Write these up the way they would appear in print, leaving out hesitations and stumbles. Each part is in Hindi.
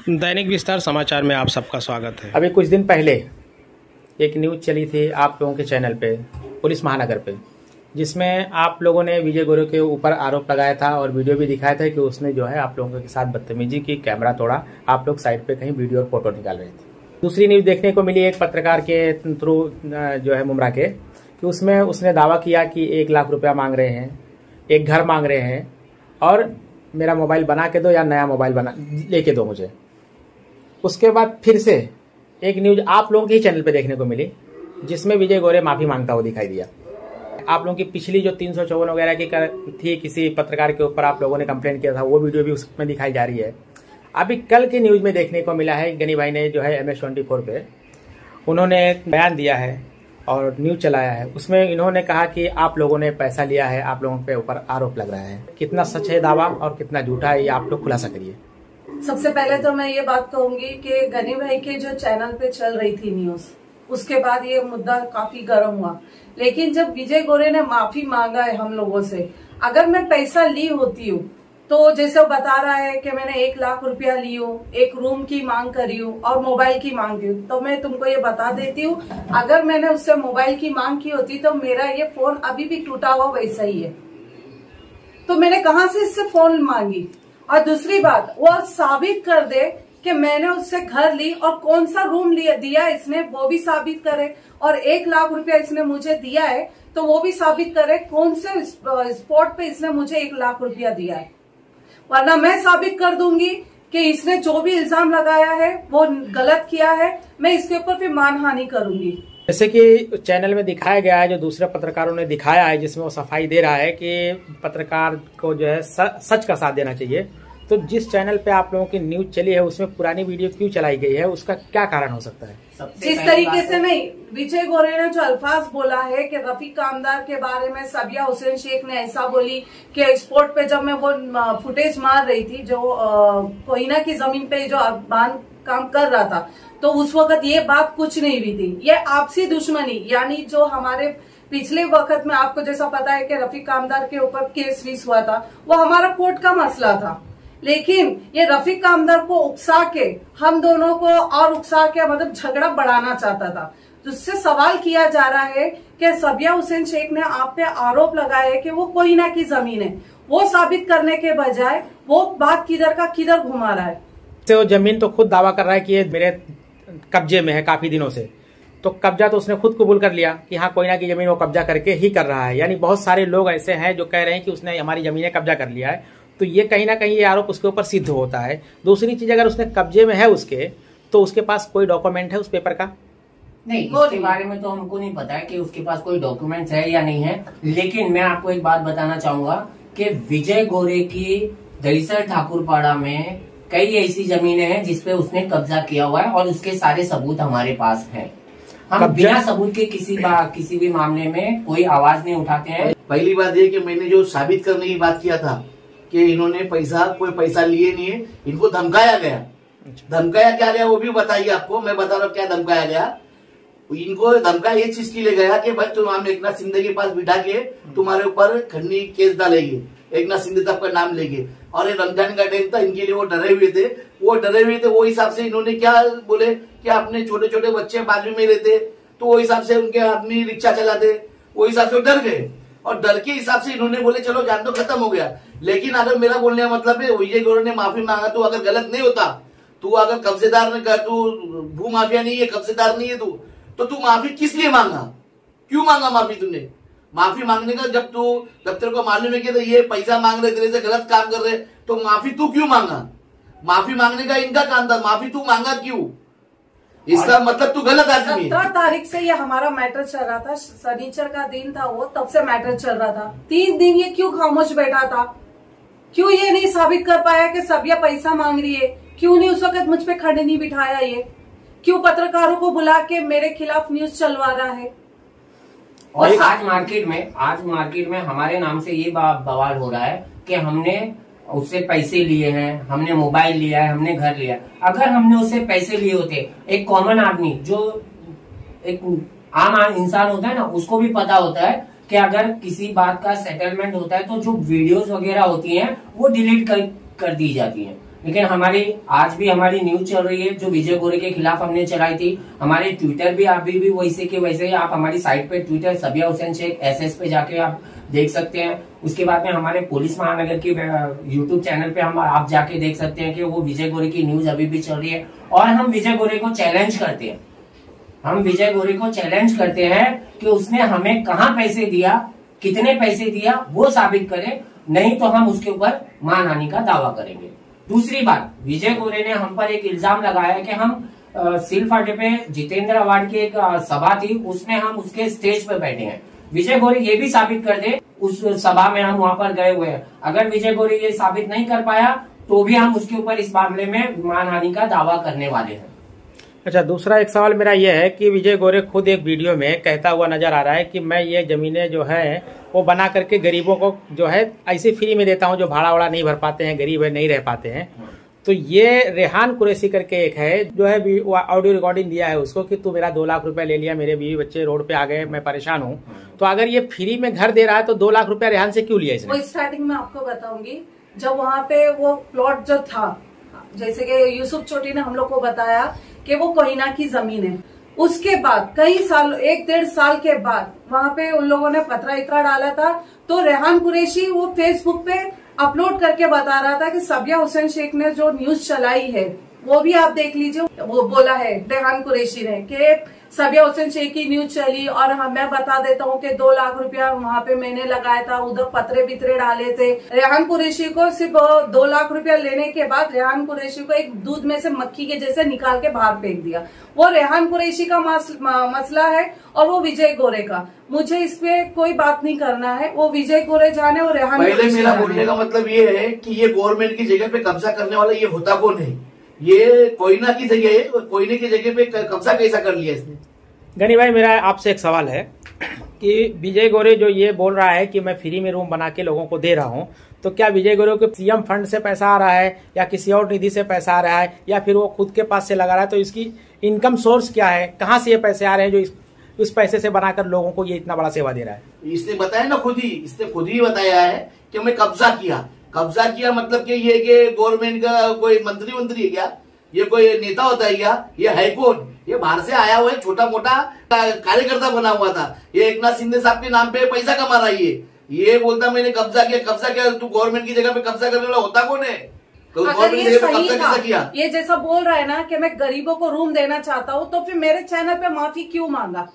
दैनिक विस्तार समाचार में आप सबका स्वागत है। अभी कुछ दिन पहले एक न्यूज़ चली थी आप लोगों के चैनल पे, पुलिस महानगर पे, जिसमें आप लोगों ने विजय गोरे के ऊपर आरोप लगाया था और वीडियो भी दिखाया था कि उसने जो है आप लोगों के साथ बदतमीजी की, कैमरा तोड़ा, आप लोग साइड पे कहीं वीडियो और फोटो निकाल रहे थे। दूसरी न्यूज़ देखने को मिली एक पत्रकार के थ्रू जो है मुमरा के, कि उसमें उसने दावा किया कि 1 लाख रुपया मांग रहे हैं, एक घर मांग रहे हैं और मेरा मोबाइल बना के दो या नया मोबाइल बना लेके दो मुझे। उसके बाद फिर से एक न्यूज़ आप लोगों के ही चैनल पे देखने को मिली जिसमें विजय गोरे माफ़ी मांगता हुआ दिखाई दिया। आप लोगों की पिछली जो 354 वगैरह की थी, किसी पत्रकार के ऊपर आप लोगों ने कंप्लेंट किया था, वो वीडियो भी उसमें दिखाई जा रही है। अभी कल की न्यूज़ में देखने को मिला है, गनी भाई ने जो है MS24 पे उन्होंने एक बयान दिया है और न्यूज़ चलाया है। उसमें इन्होंने कहा कि आप लोगों ने पैसा लिया है, आप लोगों के ऊपर आरोप लग रहा है। कितना सच है दावा और कितना झूठा है, ये आप लोग खुलासा करिए। सबसे पहले तो मैं ये बात कहूंगी कि गनी भाई के जो चैनल पे चल रही थी न्यूज, उसके बाद ये मुद्दा काफी गर्म हुआ। लेकिन जब विजय गोरे ने माफी मांगा है हम लोगों से, अगर मैं पैसा ली होती हूँ तो जैसे वो बता रहा है कि मैंने 1 लाख रुपया ली हूँ, एक रूम की मांग करी हूँ और मोबाइल की मांग की हूँ, तो मैं तुमको ये बता देती हूँ, अगर मैंने उससे मोबाइल की मांग की होती तो मेरा ये फोन अभी भी टूटा हुआ वैसा ही है। तो मैंने कहाँ से इससे फोन मांगी? और दूसरी बात, वो साबित कर दे कि मैंने उससे घर ली और कौन सा रूम दिया इसने, वो भी साबित करे। और 1 लाख रुपया इसने मुझे दिया है तो वो भी साबित करे कौन से स्पॉट पे इसने मुझे 1 लाख रुपया दिया है। वरना मैं साबित कर दूंगी कि इसने जो भी इल्जाम लगाया है वो गलत किया है, मैं इसके ऊपर फिर मानहानि करूंगी। जैसे कि चैनल में दिखाया गया है, जो दूसरे पत्रकारों ने दिखाया है, जिसमें वो सफाई दे रहा है कि पत्रकार को जो है सच का साथ देना चाहिए। तो जिस चैनल पे आप लोगों की न्यूज चली है उसमें पुरानी वीडियो क्यों चलाई गई है, उसका क्या कारण हो सकता है? जिस तरीके से नहीं, विजय गोरे ने जो अल्फाज बोला है कि रफीक कामदार के बारे में सबिया हुसैन शेख ने ऐसा बोली कि स्पॉट पे जब मैं वो फुटेज मार रही थी, जो कोयना की जमीन पे जो बांध काम कर रहा था, तो उस वक्त ये बात कुछ नहीं हुई थी। ये आपसी दुश्मनी, यानी जो हमारे पिछले वक्त में आपको जैसा पता है कि रफीक कामदार के ऊपर केस रिस हुआ था, वो हमारा कोर्ट का मसला था। लेकिन ये रफीक कामदार को उकसा के हम दोनों को और उकसा के मतलब झगड़ा बढ़ाना चाहता था। जिससे सवाल किया जा रहा है कि सबिया हुसैन शेख ने आप पे आरोप लगाया है कि वो कोयना की जमीन है, वो साबित करने के बजाय वो बात किधर का किधर घुमा रहा है। वो जमीन तो खुद दावा कर रहा है कि ये मेरे कब्जे में है काफी दिनों से, तो कब्जा तो उसने खुद कबूल कर लिया कि हाँ कोयना की जमीन वो कब्जा करके ही कर रहा है। यानी बहुत सारे लोग ऐसे हैं जो कह रहे हैं कि उसने हमारी जमीनें कब्जा कर लिया है, तो ये कहीं ना कहीं ये आरोप उसके ऊपर सिद्ध होता है। दूसरी चीज, अगर उसने कब्जे में है उसके, तो उसके पास कोई डॉक्यूमेंट है उस पेपर का? नहीं, उसके बारे में तो हमको नहीं पता है कि उसके पास कोई डॉक्यूमेंट्स है या नहीं है। लेकिन मैं आपको एक बात बताना चाहूंगा कि विजय गोरे की दलीसर ठाकुरपाड़ा में कई ऐसी जमीनें हैं जिसपे उसने कब्जा किया हुआ है और उसके सारे सबूत हमारे पास हैं। हम बिना सबूत के किसी भी मामले में कोई आवाज नहीं उठाते हैं। पहली बात ये कि मैंने जो साबित करने की बात किया था कि इन्होंने कोई पैसा लिए नहीं है, इनको धमकाया गया। धमकाया क्या गया वो भी बताइए आपको, मैं बता रहा हूँ क्या धमकाया गया। इनको धमकाया ये चीज के लिए गया कि भाई तुम हम एकनाथ शिंदे के पास बिठा के तुम्हारे ऊपर खंडनी केस डालेंगे, एकनाथ शिंदे साहब का नाम लेंगे। और ये रमजान का टाइम था, इनके लिए वो डरे हुए थे। वो हिसाब से इन्होंने क्या बोले कि अपने छोटे छोटे बच्चे बाजू में रहते, तो वो हिसाब से उनके अपनी रिक्शा चलाते, वो हिसाब से डर गए और डर के हिसाब से इन्होंने बोले चलो जान तो खत्म हो गया। लेकिन अगर मेरा बोलने का मतलब है विजय गोरे ने माफी मांगा, तो अगर गलत नहीं होता, तू अगर कब्जेदार ने, तू भू माफिया नहीं है, कब्जेदार नहीं है तू, तो तू माफी किस लिए मांगा? क्यों मांगा माफी तूने? माफी मांगने का जब तेरे को मालूम है कि तो ये पैसा मांग रहे, तेरे से गलत काम कर रहे, तो माफी तू क्यों मांगा? माफी मांगने का इनका काम था, माफी तू मांगा क्यों? इसका मतलब तू गलत आदमी है। 17 तारीख से ये हमारा मैटर चल रहा था, शनिचर का दिन था वो, तब से मैटर चल रहा था। 3 दिन ये क्यों खामोश बैठा था? क्यों ये नहीं साबित कर पाया कि सबिया पैसा मांग रही है? क्यों नहीं उस वक्त मुझ पे खड़े नहीं बिठाया? ये क्यों पत्रकारों को बुला के मेरे खिलाफ न्यूज चलवा रहा है? और आज मार्केट में हमारे नाम से ये बवाल हो रहा है कि हमने उससे पैसे लिए हैं, हमने मोबाइल लिया है, हमने घर लिया। अगर हमने उससे पैसे लिए होते, एक कॉमन आदमी जो एक आम इंसान होता है ना, उसको भी पता होता है कि अगर किसी बात का सेटलमेंट होता है तो जो वीडियोस वगैरह होती हैं वो डिलीट कर दी जाती हैं। लेकिन आज भी हमारी न्यूज चल रही है जो विजय गोरे के खिलाफ हमने चलाई थी। हमारे ट्विटर भी अभी भी वैसे के वैसे, आप हमारी साइट पे ट्विटर सबिया हुसैन शेख SS पे जाके आप देख सकते हैं। उसके बाद में हमारे पुलिस महानगर की यूट्यूब चैनल पे आप जाके देख सकते हैं कि वो विजय गोरे की न्यूज अभी भी चल रही है। और हम विजय गोरे को चैलेंज करते हैं, हम विजय गोरे को चैलेंज करते हैं कि उसने हमें कहाँ पैसे दिया, कितने पैसे दिया, वो साबित करे, नहीं तो हम उसके ऊपर मानहानि का दावा करेंगे। दूसरी बात, विजय गोरे ने हम पर एक इल्जाम लगाया कि हम सिलफाटे पे जितेंद्र अवार्ड की एक सभा थी, उसमें हम उसके स्टेज पे बैठे हैं। विजय गोरे ये भी साबित कर दे उस सभा में हम वहां पर गए हुए हैं। अगर विजय गोरे ये साबित नहीं कर पाया तो भी हम उसके ऊपर इस मामले में मानहानि का दावा करने वाले हैं। अच्छा, दूसरा एक सवाल मेरा यह है कि विजय गोरे खुद एक वीडियो में कहता हुआ नजर आ रहा है कि मैं ये जमीनें जो है वो बना करके गरीबों को जो है ऐसे फ्री में देता हूं जो भाड़ा वाड़ा नहीं भर पाते हैं, गरीब है, नहीं रह पाते हैं। तो ये रेहान कुरैशी करके एक है जो है ऑडियो रिकॉर्डिंग दिया है उसको कि तू मेरा 2 लाख रुपया ले लिया, मेरे बीवी बच्चे रोड पे आ गए, मैं परेशान हूँ। तो अगर ये फ्री में घर दे रहा है तो 2 लाख रुपया रेहान से क्यों लिया इसने? वो स्टार्टिंग में आपको बताऊंगी, जब वहाँ पे वो प्लॉट जो था, जैसे कि यूसुफ चोटी ने हम लोग को बताया कि वो कोहिना की जमीन है। उसके बाद कई साल, 1-1.5 साल के बाद वहाँ पे उन लोगों ने पत्रिका डाला था, तो रेहान कुरैशी वो फेसबुक पे अपलोड करके बता रहा था कि सबिया हुसैन शेख ने जो न्यूज चलाई है वो भी आप देख लीजिए। वो बोला है रेहान कुरैशी ने कि सबिया हुसैन शेख की न्यूज चली और मैं बता देता हूँ कि 2 लाख रुपया वहाँ पे मैंने लगाया था, उधर पत्रे बितरे डाले थे। रेहान कुरैशी को सिर्फ 2 लाख रुपया लेने के बाद रेहान कुरैशी को एक दूध में से मक्खी के जैसे निकाल के बाहर फेंक दिया। वो रेहान कुरैशी का मसला है और वो विजय गोरे का। मुझे इस पे कोई बात नहीं करना है, वो विजय गोरे जाने और रेहान। पहले मेरा बोलने का मतलब ये है कि ये गवर्नमेंट की जगह पे कब्जा करने वाला ये होता कौन है? ये कोयना की जगह है, कोयने की जगह पे कब्जा कैसा कर लिया इसने? गनी भाई, मेरा आपसे एक सवाल है कि विजय गोरे जो ये बोल रहा है कि मैं फ्री में रूम बना के लोगों को दे रहा हूं, तो क्या विजय गोरे को सीएम फंड से पैसा आ रहा है या किसी और निधि से पैसा आ रहा है या फिर वो खुद के पास से लगा रहा है? तो इसकी इनकम सोर्स क्या है, कहाँ से ये पैसे आ रहे हैं जो उस पैसे से बनाकर लोगों को ये इतना बड़ा सेवा दे रहा है? इसने बताया ना, इसने खुद ही बताया है कि मैं कब्जा किया मतलब कि ये कि गवर्नमेंट का कोई मंत्री है क्या? ये कोई नेता होता है क्या? ये है कौन? ये बाहर से आया हुआ है, छोटा मोटा कार्यकर्ता बना हुआ था। ये एकनाथ शिंदे साहब के नाम पे पैसा कमा रहा है। ये बोलता मैंने कब्जा किया। तू गवर्नमेंट की जगह पे कब्जा करने वाला होता कौन है? तो अगर ये सही था, ये जैसा बोल रहा है ना कि मैं गरीबों को रूम देना चाहता हूँ, तो फिर मेरे चैनल पे माफी क्यों मांगा?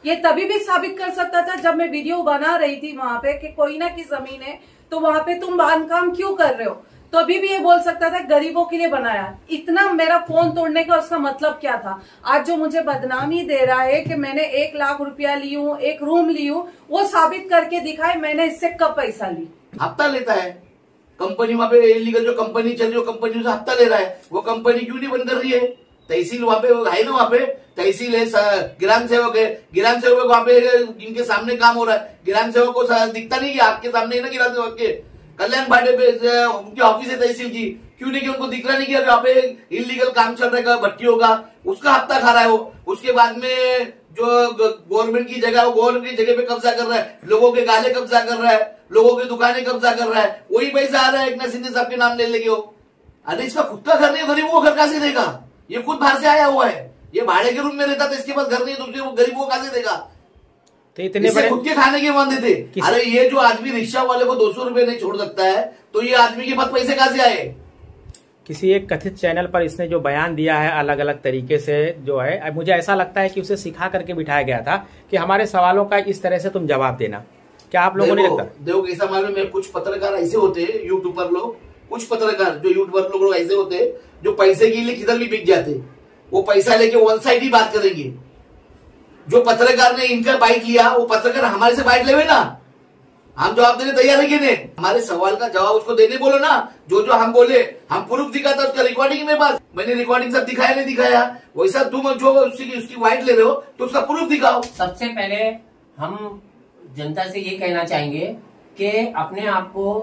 ये तभी भी साबित कर सकता था जब मैं वीडियो बना रही थी वहां पे कि कोयना की जमीन है तो वहां पे तुम बांधकाम क्यों कर रहे हो। तो अभी भी ये बोल सकता था गरीबों के लिए बनाया। इतना मेरा फोन तोड़ने का उसका मतलब क्या था? आज जो मुझे बदनामी दे रहा है कि मैंने 1 लाख रुपया ली हूँ, एक रूम ली हूँ, वो साबित करके दिखाए मैंने इससे कब पैसा ली। हफ्ता लेता है कंपनी, वहां पे इलीगल जो कंपनी चल रही है कंपनी से हफ्ता ले रहा है। वो कंपनी क्यों नहीं बंद कर रही है? तहसील वहां पे है ना, वहां पे तहसील है, ग्राम सेवक है, ग्राम सेवक वहां पे इनके सामने काम हो रहा है। ग्राम सेवक को दिखता नहीं है, आपके सामने है ना ग्राम सेवक के कल्याण भाटे पे उनकी ऑफिस है तहसील की, क्यों नहीं कि उनको दिख रहा नहीं कि यहाँ पे इलीगल काम चल रहा है भट्टियों का, उसका हफ्ता खा रहा है वो। उसके बाद में जो गवर्नमेंट की जगह, वो गवर्नमेंट की जगह पे कब्जा कर रहा है, लोगों के गाले कब्जा कर रहा है, लोगों की दुकानें कब्जा कर रहा है, वही पैसा आ रहा है एकनाथ शिंदे साहब के नाम ले लेके। अरे इसका खुद का घर नहीं, गरीबों को घर कहां से देगा? ये खुद बाहर से आया हुआ है, ये भाड़े के रूम में रहता था, इसके पास घर नहीं, तो गरीबों को कहां से देगा? तो इतने बड़े खुद के खाने के मानते थे। अरे ये जो आदमी रिक्शा वाले को 200 रुपए नहीं छोड़ सकता है, तो ये आदमी के पास पैसे कहां से आए? किसी एक कथित चैनल पर इसने जो बयान दिया है अलग अलग तरीके से जो है, मुझे ऐसा लगता है कि उसे सिखा करके बिठाया गया था कि हमारे सवालों का इस तरह से तुम जवाब देना। क्या आप लोगों ने लगता? देखो कैसा मालूम है, कुछ पत्रकार ऐसे होते हैं, यूट्यूबर लोग, कुछ पत्रकार जो यूट्यूबर लोग ऐसे होते हैं जो पैसे के लिए किधर भी बिक जाते। वो पैसा लेके वन साइड ही बात करेंगे। जो पत्रकार ने इनका बाइट लिया, वो पत्रकार हमारे से बाइट लेवे ना, हम जवाब देने तैयार है कि नहीं? हमारे सवाल का जवाब उसको देने बोलो ना। जो जो हम बोले, हम प्रूफ दिखाता, उसका रिकॉर्डिंग में पास, मैंने रिकॉर्डिंग सब दिखाया नहीं दिखाया, वैसा तुम जो उसकी बाइट ले रहे हो तो उसका प्रूफ दिखाओ। सबसे पहले हम जनता से ये कहना चाहेंगे कि अपने आप को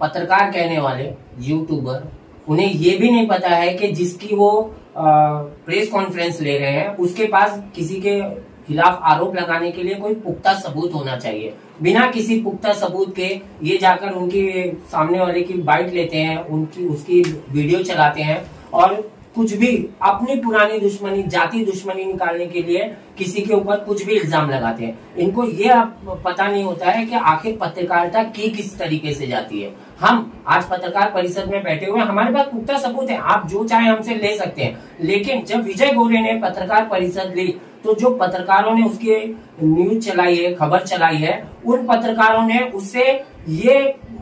पत्रकार कहने वाले यूट्यूबर, उन्हें ये भी नहीं पता है कि जिसकी वो प्रेस कॉन्फ्रेंस ले रहे हैं उसके पास किसी के खिलाफ आरोप लगाने के लिए कोई पुख्ता सबूत होना चाहिए। बिना किसी पुख्ता सबूत के ये जाकर उनकी सामने वाले की बाइट लेते हैं, उसकी वीडियो चलाते हैं और कुछ भी अपनी पुरानी दुश्मनी, जाति दुश्मनी निकालने के लिए किसी के ऊपर कुछ भी इल्जाम लगाते हैं। इनको ये पता नहीं होता है कि आखिर पत्रकारिता की किस तरीके से जाती है। हम आज पत्रकार परिषद में बैठे हुए हैं, हमारे पास पुख्ता सबूत है, आप जो चाहे हमसे ले सकते हैं। लेकिन जब विजय गोरे ने पत्रकार परिषद ली तो जो पत्रकारों ने उसकी न्यूज चलाई है, खबर चलाई है, उन पत्रकारों ने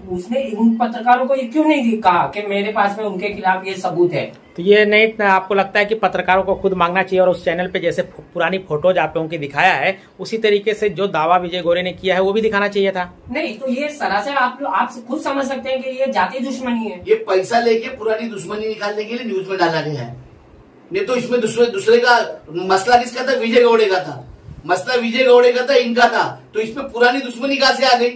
उसने उन पत्रकारों को ये क्यों नहीं कहा कि मेरे पास में उनके खिलाफ ये सबूत है। तो ये नहीं आपको लगता है कि पत्रकारों को खुद मांगना चाहिए और उस चैनल पे जैसे पुरानी फोटोज आप लोगों की दिखाया है उसी तरीके से जो दावा विजय गोरे ने किया है वो भी दिखाना चाहिए था? नहीं, तो ये सरासर आप खुद समझ सकते हैं कि ये जाति दुश्मनी है। ये पैसा लेके पुरानी दुश्मनी निकालने के लिए न्यूज में डाला गया है। नहीं तो इसमें दूसरे का मसला किसका था? विजय गौड़े का था। मसला विजय गौड़े का था, इनका था। तो इसमें पुरानी दुश्मनी कहां से आ गई?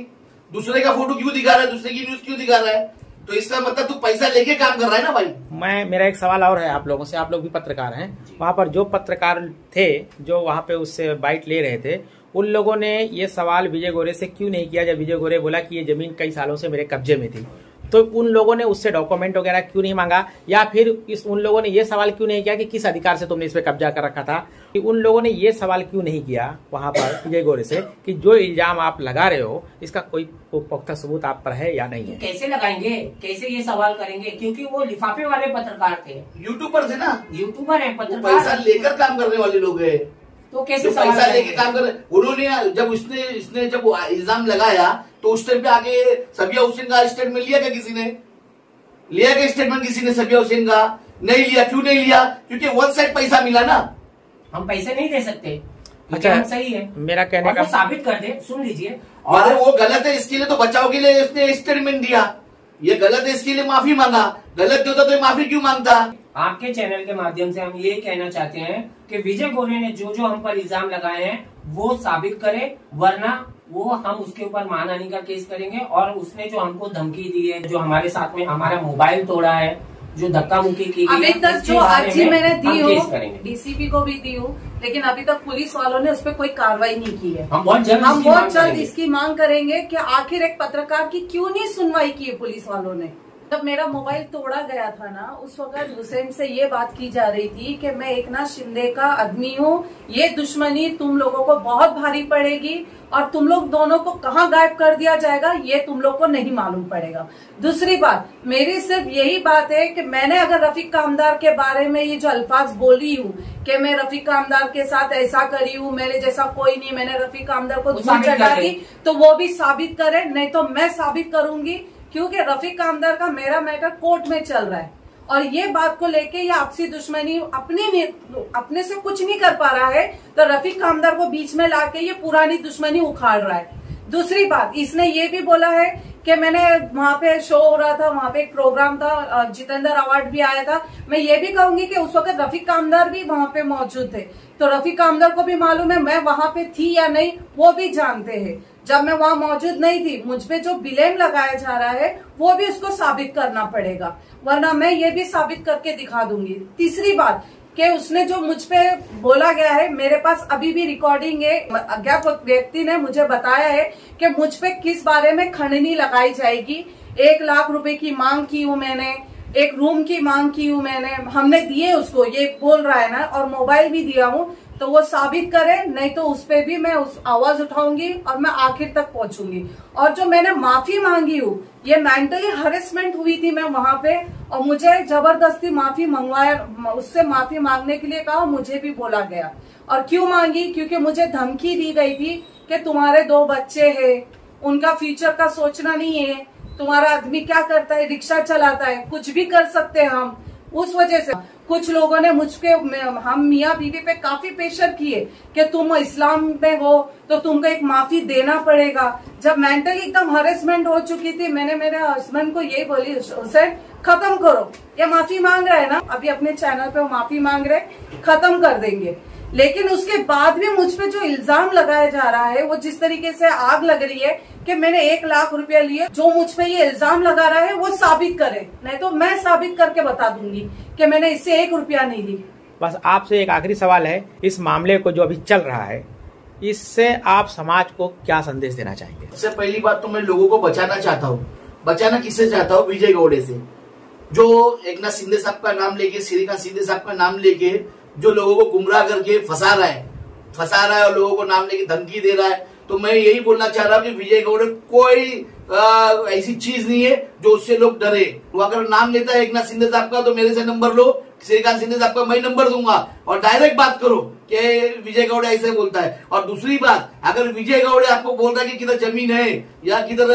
दूसरे का फोटो क्यों दिखा रहा है? दूसरे की न्यूज क्यों दिखा रहा है? तो इसका मतलब तू पैसा लेके काम कर रहा है ना भाई। मेरा एक सवाल और है आप लोगों से, आप लोग भी पत्रकार हैं, वहां पर जो पत्रकार थे जो वहां पे उससे बाइट ले रहे थे, उन लोगों ने ये सवाल विजय गोरे से क्यों नहीं किया? जब विजय गोरे बोला कि ये जमीन कई सालों से मेरे कब्जे में थी, तो उन लोगों ने उससे डॉक्यूमेंट वगैरह क्यों नहीं मांगा? या फिर उन लोगों ने ये सवाल क्यों नहीं किया कि किस अधिकार से तुमने इस पे कब्जा कर रखा था? कि उन लोगों ने ये सवाल क्यों नहीं किया वहां पर विजय गोरे से कि जो इल्जाम आप लगा रहे हो इसका कोई पुख्ता सबूत आप पर है या नहीं है? कैसे लगाएंगे, कैसे ये सवाल करेंगे? क्योंकि वो लिफाफे वाले पत्रकार थे, यूट्यूबर थे ना, यूट्यूबर है, पत्रकार, पैसा लेकर काम करने वाले लोग है। तो कैसे पैसा लेके काम कर? उन्होंने जब इसने जब इल्जाम लगाया तो उस टाइम पे आगे सबिया हुसैन का स्टेटमेंट लिया क्या किसी ने? लिया क्या स्टेटमेंट किसी ने सबिया हुसैन का? नहीं लिया। क्यों नहीं लिया? क्योंकि वन साइड पैसा मिला ना। हम पैसे नहीं दे सकते। अच्छा, हम सही है, मेरा कहने का साबित कर दे। सुन लीजिए, और वो गलत है, इसके लिए तो बचाव के लिए इसने स्टेटमेंट दिया। ये गलत है, इसके लिए माफी मांगा। गलत होता तो माफी क्यों मांगता? आपके चैनल के माध्यम से हम ये कहना चाहते हैं कि विजय गोरे ने जो जो हम पर इल्जाम लगाए हैं वो साबित करे, वरना वो हम उसके ऊपर मानहानि का केस करेंगे। और उसने जो हमको धमकी दी है, जो हमारे साथ में हमारा मोबाइल तोड़ा है, जो धक्का मुक्की की गई, अभी तक जो अर्जी मैंने दी हो डीसीपी को भी दी हो, लेकिन अभी तक पुलिस वालों ने उस पर कोई कार्रवाई नहीं की है। हम बहुत जल्द इसकी मांग करेंगे कि आखिर एक पत्रकार की क्यों नहीं सुनवाई की है पुलिस वालों ने। जब मेरा मोबाइल तोड़ा गया था ना, उस वक्त हुसैन से ये बात की जा रही थी कि मैं एकनाथ शिंदे का आदमी हूँ, ये दुश्मनी तुम लोगों को बहुत भारी पड़ेगी और तुम लोग दोनों को कहाँ गायब कर दिया जाएगा ये तुम लोग को नहीं मालूम पड़ेगा। दूसरी बात, मेरी सिर्फ यही बात है कि मैंने अगर रफीक कामदार के बारे में ये जो अल्फाज बोली हूँ कि मैं रफीक कामदार के साथ ऐसा करी हूँ, मेरे जैसा कोई नहीं, मैंने रफीक कामदार को धूल चटा दी, तो वो भी साबित करे, नहीं तो मैं साबित करूंगी। क्योंकि रफीक कामदार का मेरा मैटर कोर्ट में चल रहा है और ये बात को लेके ये आपसी दुश्मनी अपने से कुछ नहीं कर पा रहा है, तो रफीक कामदार को बीच में लाके ये पुरानी दुश्मनी उखाड़ रहा है। दूसरी बात, इसने ये भी बोला है कि मैंने वहां पे शो हो रहा था, वहां पे एक प्रोग्राम था, जितेंद्र अवार्ड भी आया था। मैं ये भी कहूंगी कि उस वक्त रफीक कामदार भी वहां पे मौजूद थे, तो रफीक कामदार को भी मालूम है मैं वहां पे थी या नहीं, वो भी जानते हैं। जब मैं वहां मौजूद नहीं थी, मुझ पे जो ब्लेम लगाया जा रहा है वो भी उसको साबित करना पड़ेगा, वरना मैं ये भी साबित करके दिखा दूंगी। तीसरी बात कि उसने जो मुझ पे बोला गया है, मेरे पास अभी भी रिकॉर्डिंग है। अज्ञात व्यक्ति ने मुझे बताया है कि मुझ पे किस बारे में खंडनी लगाई जाएगी। 1 लाख रुपए की मांग की हूँ मैंने, एक रूम की मांग की हूँ मैंने, हमने दिए उसको, ये बोल रहा है ना, और मोबाइल भी दिया हूँ, तो वो साबित करे, नहीं तो उस पे भी मैं उस आवाज उठाऊंगी और मैं आखिर तक पहुंचूंगी। और जो मैंने माफी मांगी हूँ, ये मेंटली हरेसमेंट हुई थी मैं वहां पे, और मुझे जबरदस्ती माफी मंगवाया, उससे माफी मांगने के लिए कहा, मुझे भी बोला गया। और क्यों मांगी? क्योंकि मुझे धमकी दी गई थी कि तुम्हारे 2 बच्चे हैं, उनका फ्यूचर का सोचना नहीं है, तुम्हारा आदमी क्या करता है, रिक्शा चलाता है, कुछ भी कर सकते हैं हम। उस वजह से कुछ लोगों ने हम मियाँ बीवी पे काफी प्रेशर किए कि तुम इस्लाम में हो तो तुमको एक माफी देना पड़ेगा। जब मेंटली एकदम हरेसमेंट हो चुकी थी, मैंने मेरे हस्बैंड को यही बोली, हुसैन खत्म करो, ये माफी मांग रहा है ना, अभी अपने चैनल पे वो माफी मांग रहे, खत्म कर देंगे। लेकिन उसके बाद भी मुझ पे जो इल्जाम लगाया जा रहा है, वो जिस तरीके से आग लग रही है कि मैंने 1 लाख रुपया लिए, जो मुझ पे ये इल्जाम लगा रहा है वो साबित करे, नहीं तो मैं साबित करके बता दूंगी कि मैंने इससे 1 रुपया नहीं ली। बस आपसे एक आखिरी सवाल है, इस मामले को जो अभी चल रहा है इससे आप समाज को क्या संदेश देना चाहेंगे? सबसे पहली बात तो मैं लोगों को बचाना चाहता हूँ। बचाना किससे चाहता हूँ? विजय गौड़े से, जो एकनाथ शिंदे साहब का नाम लेके, श्रीकांत शिंदे साहब का नाम लेके जो लोगों को गुमराह करके फंसा रहा है और लोगों को नाम लेके धमकी दे रहा है। तो मैं यही बोलना चाह रहा हूँ कि विजय गौड़े कोई ऐसी चीज नहीं है जो उससे लोग डरे। तो अगर नाम लेता है एकनाथ शिंदे साहब का तो मेरे से नंबर लो, श्रीकांत शिंदे साहब का मैं नंबर दूंगा और डायरेक्ट बात करो कि विजय गौड़े ऐसे बोलता है। और दूसरी बात, अगर विजय गौड़े आपको बोल रहा है कि किधर जमीन है या किधर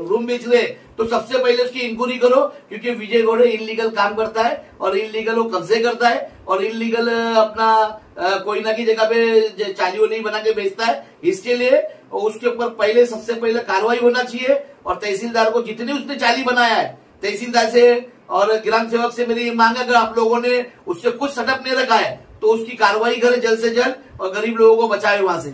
रूम बेच रहे, तो सबसे पहले उसकी इंक्वायरी करो, क्योंकि विजय गौड़े इनलीगल काम करता है और इनलीगल वो कब्जे करता है और इनलीगल अपना कोई ना की जगह पे चाली वाली बना के बेचता है। इसके लिए उसके ऊपर पहले सबसे पहले कार्रवाई होना चाहिए और तहसीलदार को जितने उसने चाली बनाया है, तहसीलदार से और ग्राम सेवक से मेरी मांग है, अगर आप लोगों ने उससे कुछ सेटअप नहीं रखा है तो उसकी कार्रवाई करें जल्द से जल्द और गरीब लोगों को बचाए वहां से।